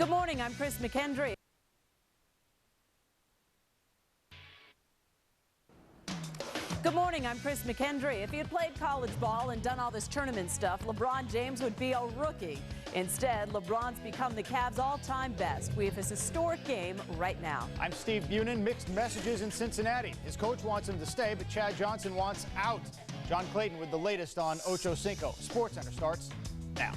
Good morning, I'm Chris McKendry. Good morning, I'm Chris McKendry. If he had played college ball and done all this tournament stuff, LeBron James would be a rookie. Instead, LeBron's become the Cavs' all-time best. We have his historic game right now. I'm Steve Bunin. Mixed messages in Cincinnati. His coach wants him to stay, but Chad Johnson wants out. John Clayton with the latest on Ocho Cinco. SportsCenter starts now.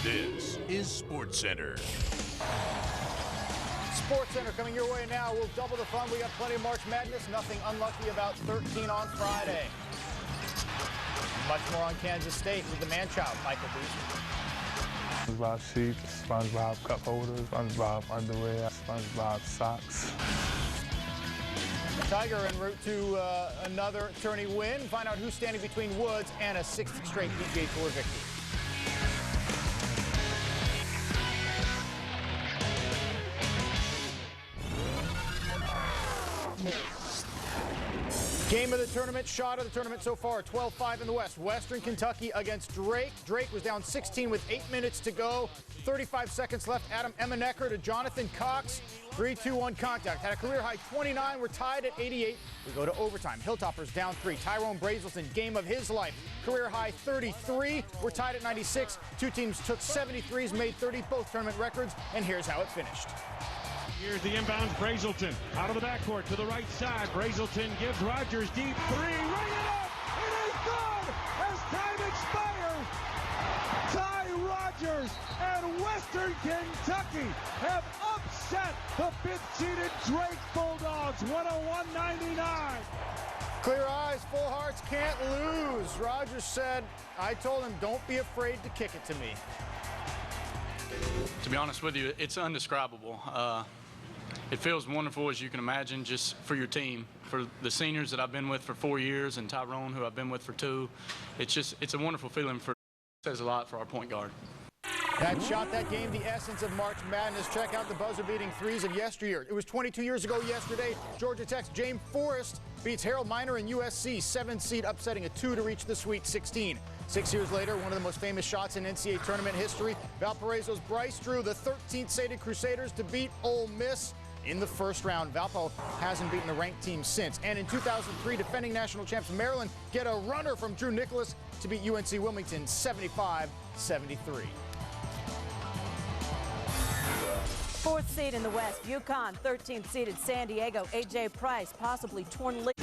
This is SportsCenter. SportsCenter coming your way now. We'll double the fun. We got plenty of March Madness. Nothing unlucky about 13 on Friday. Much more on Kansas State with the man-child, Michael Booth. SpongeBob sheets, SpongeBob cup holders, SpongeBob underwear, SpongeBob socks. Tiger en route to another tourney win. Find out who's standing between Woods and a 6th straight PGA Tour victory. Game of the tournament, shot of the tournament so far, 12-5 in the West. Western Kentucky against Drake. Drake was down 16 with 8 minutes to go. 35 seconds left. Adam Emenecker to Jonathan Cox. 3-2-1 contact. Had a career-high 29. We're tied at 88. We go to overtime. Hilltoppers down 3. Tyrone Brazelton, game of his life. Career-high 33. We're tied at 96. Two teams took 73s, made 30, both tournament records, and here's how it finished. Here's the inbound, Brazelton out of the backcourt to the right side. Brazelton gives Rogers deep three. Ring it up! It is good as time expires. Ty Rogers and Western Kentucky have upset the 5th-seeded Drake Bulldogs, 101-99. Clear eyes, full hearts, can't lose. Rogers said, I told him, don't be afraid to kick it to me. To be honest with you, it's indescribable. It feels wonderful, as you can imagine, just for your team, for the seniors that I've been with for 4 years, and Tyrone, who I've been with for 2. It's a wonderful feeling. Says a lot for our point guard. That shot, that game, the essence of March Madness. Check out the buzzer-beating threes of yesteryear. It was 22 years ago yesterday. Georgia Tech's James Forrest beats Harold Miner and USC, 7th seed, upsetting a 2 to reach the Sweet 16. 6 years later, one of the most famous shots in NCAA tournament history, Valparaiso's Bryce drew the 13th-seeded Crusaders to beat Ole Miss in the first round. Valpo hasn't beaten a ranked team since. And in 2003, defending national champs Maryland get a runner from Drew Nicholas to beat UNC Wilmington 75-73. 4th seed in the West, UConn. 13th seeded San Diego, A.J. Price, possibly torn ligament.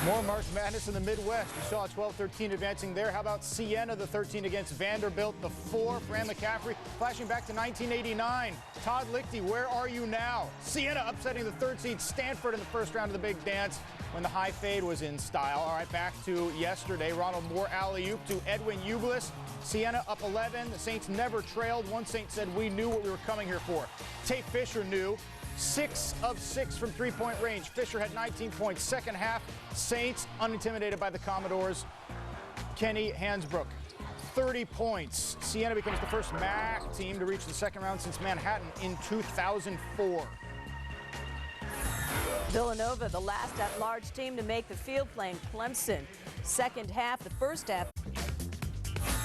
More March Madness in the Midwest. We saw 12-13 advancing there. How about Siena, the 13 against Vanderbilt, the 4 for Fran McCaffrey, flashing back to 1989. Todd Lichty, where are you now? Siena upsetting the 3rd seed Stanford in the first round of the Big Dance when the high fade was in style. All right, back to yesterday. Ronald Moore alley-oop to Edwin Ublis. Siena up 11. The Saints never trailed. One Saint said, we knew what we were coming here for. Tate Fisher knew. 6 of 6 from three-point range. Fisher had 19 points. Second half, Saints unintimidated by the Commodores. Kenny Hansbrook, 30 points. Siena becomes the first MAC team to reach the second round since Manhattan in 2004. Villanova, the last at-large team to make the field, playing Clemson. Second half, the first half.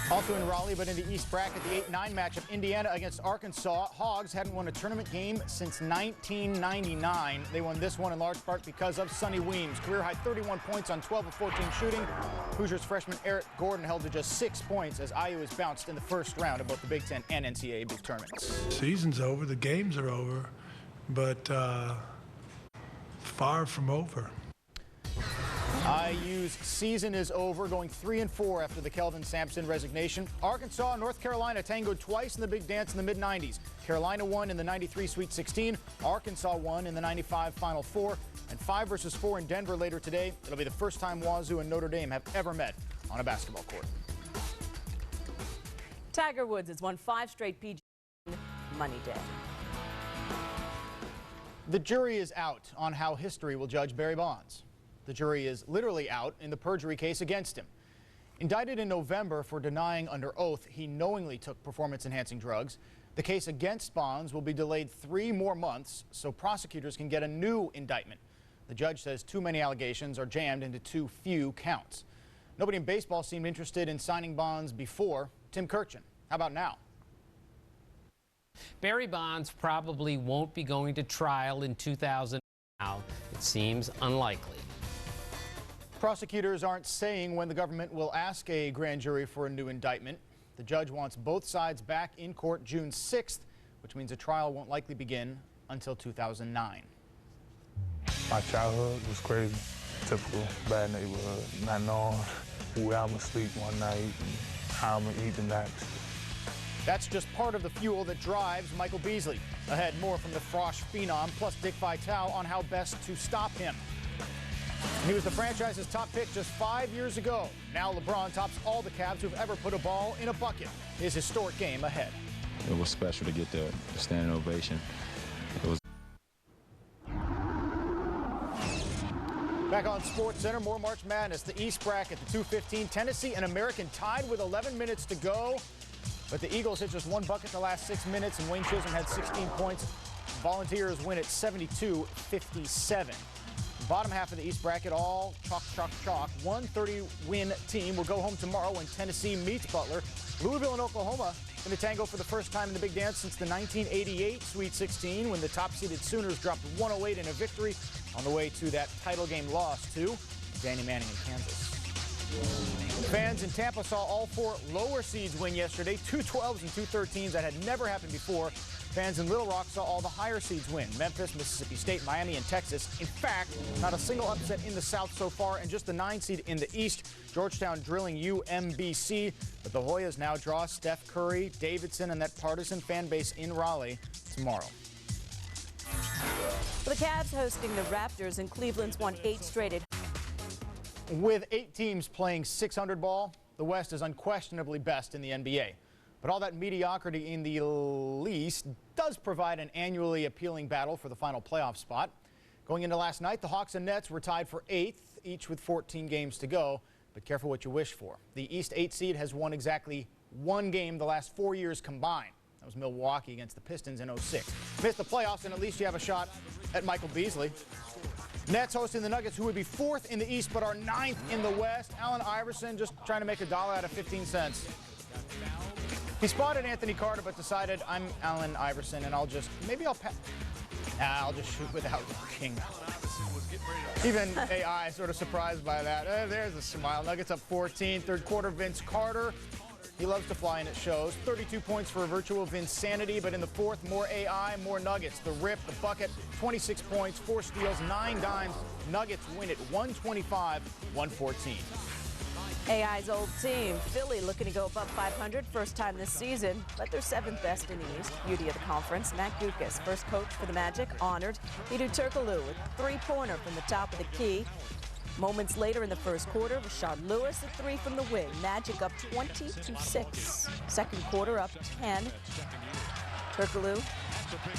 Also in Raleigh, but in the East bracket, the 8-9 matchup, Indiana against Arkansas. Hogs hadn't won a tournament game since 1999. They won this one in large part because of Sonny Weems. Career-high 31 points on 12 of 14 shooting. Hoosiers freshman Eric Gordon held to just 6 points as IU was bounced in the first round of both the Big Ten and NCAA big tournaments. Season's over, the games are over, but far from over. IU's season is over, going 3-4 after the Kelvin Sampson resignation. Arkansas and North Carolina tangoed twice in the Big Dance in the mid-90s. Carolina won in the 93 Sweet 16. Arkansas won in the 95 Final Four. And 5 versus 4 in Denver later today. It'll be the first time Wazoo and Notre Dame have ever met on a basketball court. Tiger Woods has won 5 straight PGA Money Day. The jury is out on how history will judge Barry Bonds. The jury is literally out in the perjury case against him. Indicted in November for denying under oath he knowingly took performance-enhancing drugs, The case against Bonds will be delayed 3 more months so prosecutors can get a new indictment. The judge says too many allegations are jammed into too few counts. Nobody in baseball seemed interested in signing Bonds before. Tim Kirchin, how about now? Barry Bonds probably won't be going to trial in 2000. Now, it seems unlikely. Prosecutors aren't saying when the government will ask a grand jury for a new indictment. The judge wants both sides back in court June 6th, which means a trial won't likely begin until 2009. My childhood was crazy. Typical bad neighborhood, not knowing where I'm gonna sleep one night and how I'm gonna eat the next. That's just part of the fuel that drives Michael Beasley. Ahead, more from the Frosh phenom, plus Dick Vitale on how best to stop him. He was the franchise's top pick just 5 years ago. Now LeBron tops all the Cavs who've ever put a ball in a bucket. His historic game ahead. It was special to get the standing ovation. It was. Back on SportsCenter, more March Madness. The East bracket, the 2:15. Tennessee and American tied with 11 minutes to go. But the Eagles hit just 1 bucket the last 6 minutes, and Wayne Chisholm had 16 points. Volunteers win at 72-57. Bottom half of the East bracket, all chalk, chalk, chalk. 130-win team will go home tomorrow when Tennessee meets Butler. Louisville and Oklahoma going to tango for the first time in the Big Dance since the 1988 Sweet 16, when the top-seeded Sooners dropped 108 in a victory on the way to that title game loss to Danny Manning in Kansas. Fans in Tampa saw all 4 lower seeds win yesterday, 2 12s and 2 13s. That had never happened before. Fans in Little Rock saw all the higher seeds win. Memphis, Mississippi State, Miami, and Texas. In fact, not a single upset in the South so far, and just the 9 seed in the East. Georgetown drilling UMBC. But the Hoyas now draw Steph Curry, Davidson, and that partisan fan base in Raleigh tomorrow. The Cavs hosting the Raptors, and Cleveland's won 8 straight. With 8 teams playing 600 ball, the West is unquestionably best in the NBA. But all that mediocrity in the East does provide an annually appealing battle for the final playoff spot. Going into last night, the Hawks and Nets were tied for 8th, each with 14 games to go. But careful what you wish for. The East 8 seed has won exactly 1 game the last 4 years combined. That was Milwaukee against the Pistons in 06. Missed the playoffs, and at least you have a shot at Michael Beasley. Nets hosting the Nuggets, who would be 4th in the East but are 9th in the West. Allen Iverson just trying to make $1 out of 15 cents. He spotted Anthony Carter but decided, I'm Allen Iverson, and I'll just shoot without looking. Even AI sort of surprised by that. There's a smile. Nuggets up 14. Third quarter, Vince Carter. He loves to fly, and it shows. 32 points for a virtual Vinsanity, but in the fourth, more AI, more Nuggets. The rip, the bucket, 26 points, 4 steals, 9 dimes. Nuggets win it 125-114. AI's old team, Philly, looking to go above 500, first time this season, but they're 7th best in the East. Beauty of the conference, Matt Gukas, first coach for the Magic, honored. Hedo Turkoglu with a 3-pointer from the top of the key. Moments later in the first quarter, Rashard Lewis, a 3 from the wing. Magic up 20-6. Second quarter up 10. Turkoglu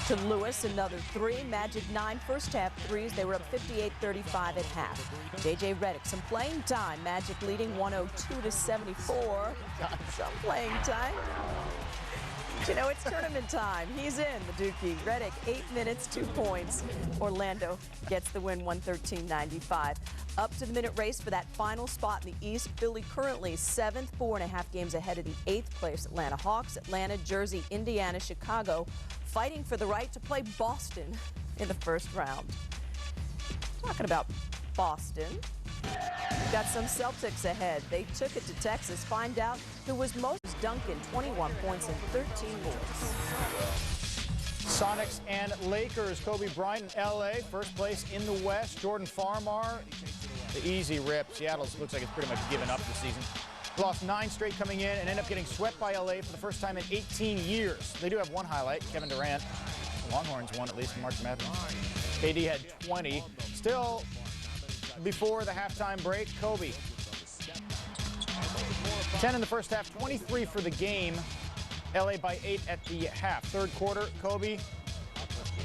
to Lewis, another 3. Magic 9 first half threes. They were up 58-35 at half. J.J. Redick, some playing time. Magic leading 102-74. Some playing time. You know, it's tournament time. He's in, the Dookie. Redick, 8 minutes, 2 points. Orlando gets the win, 113-95. Up to the minute race for that final spot in the East. Philly currently 7th, 4.5 games ahead of the 8th place Atlanta Hawks. Atlanta, Jersey, Indiana, Chicago fighting for the right to play Boston in the first round. Talking about Boston, we've got some Celtics ahead. They took it to Texas. Find out who was most. Duncan, 21 points and 13 boards. Sonics and Lakers. Kobe Bryant in L.A., first place in the West. Jordan Farmar, the easy rip. Seattle looks like it's pretty much given up this season. Lost 9 straight coming in and end up getting swept by L.A. for the first time in 18 years. They do have one highlight, Kevin Durant. The Longhorns won at least in March Madness. KD had 20. Still, before the halftime break, Kobe. 10 in the first half, 23 for the game. LA by 8 at the half. Third quarter, Kobe,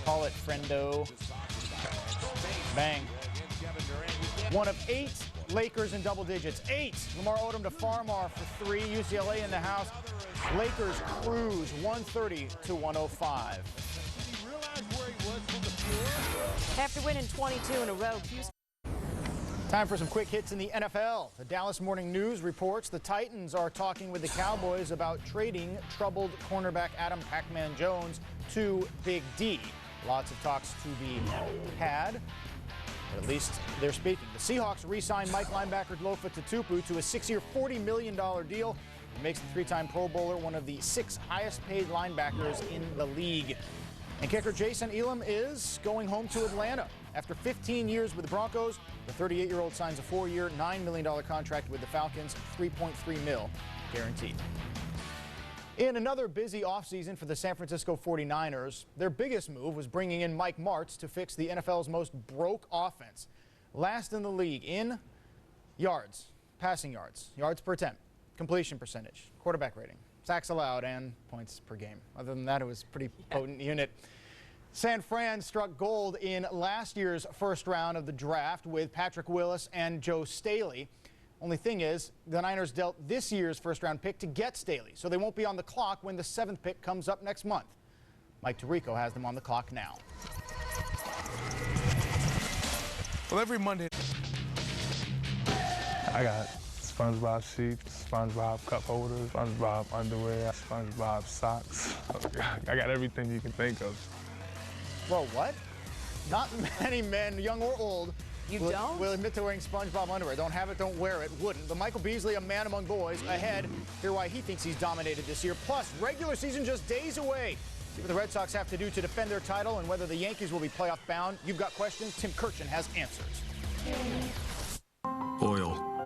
call it friendo. Bang. 1 of 8 Lakers in double digits. 8. Lamar Odom to Farmar for 3. UCLA in the house. Lakers cruise 130 to 105. After winning 22 in a row, Houston. Time for some quick hits in the NFL. The Dallas Morning News reports the Titans are talking with the Cowboys about trading troubled cornerback Adam Pac-Man Jones to Big D. Lots of talks to be had, but at least they're speaking. The Seahawks re-signed Mike linebacker Lofa Tatupu to a 6-year, $40 million deal. It makes the 3-time Pro Bowler one of the 6 highest-paid linebackers in the league. And kicker Jason Elam is going home to Atlanta. After 15 years with the Broncos, the 38-year-old signs a 4-year, $9 million contract with the Falcons, $3.3 million guaranteed. In another busy offseason for the San Francisco 49ers, their biggest move was bringing in Mike Martz to fix the NFL's most broke offense. Last in the league in yards, passing yards, yards per attempt, completion percentage, quarterback rating, sacks allowed, and points per game. Other than that, it was a pretty potent unit. San Fran struck gold in last year's first round of the draft with Patrick Willis and Joe Staley. Only thing is, the Niners dealt this year's first-round pick to get Staley, so they won't be on the clock when the 7th pick comes up next month. Mike Tirico has them on the clock now. Well, every Monday, I got SpongeBob sheets, SpongeBob cup holders, SpongeBob underwear, SpongeBob socks. I got everything you can think of. Whoa, what? Not many men, young or old, will admit to wearing SpongeBob underwear. Don't have it, don't wear it, wouldn't. But Michael Beasley, a man among boys, ahead. Hear why he thinks he's dominated this year. Plus, regular season just days away. See what the Red Sox have to do to defend their title and whether the Yankees will be playoff bound. You've got questions. Tim Kirchin has answers. Oil.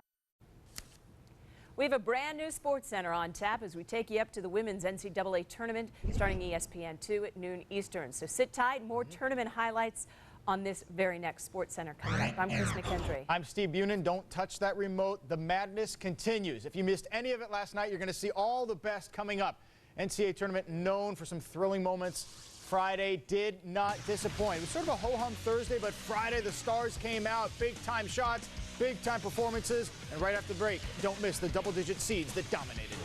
We have a brand new SportsCenter on tap as we take you up to the women's NCAA tournament starting ESPN2 at noon Eastern. So sit tight, more tournament highlights on this very next SportsCenter coming up. I'm Chris McKendry. I'm Steve Bunin. Don't touch that remote. The madness continues. If you missed any of it last night, you're going to see all the best coming up. NCAA tournament known for some thrilling moments. Friday did not disappoint. It was sort of a ho-hum Thursday, but Friday the stars came out. Big-time shots, big-time performances. And right after the break, don't miss the double-digit seeds that dominated.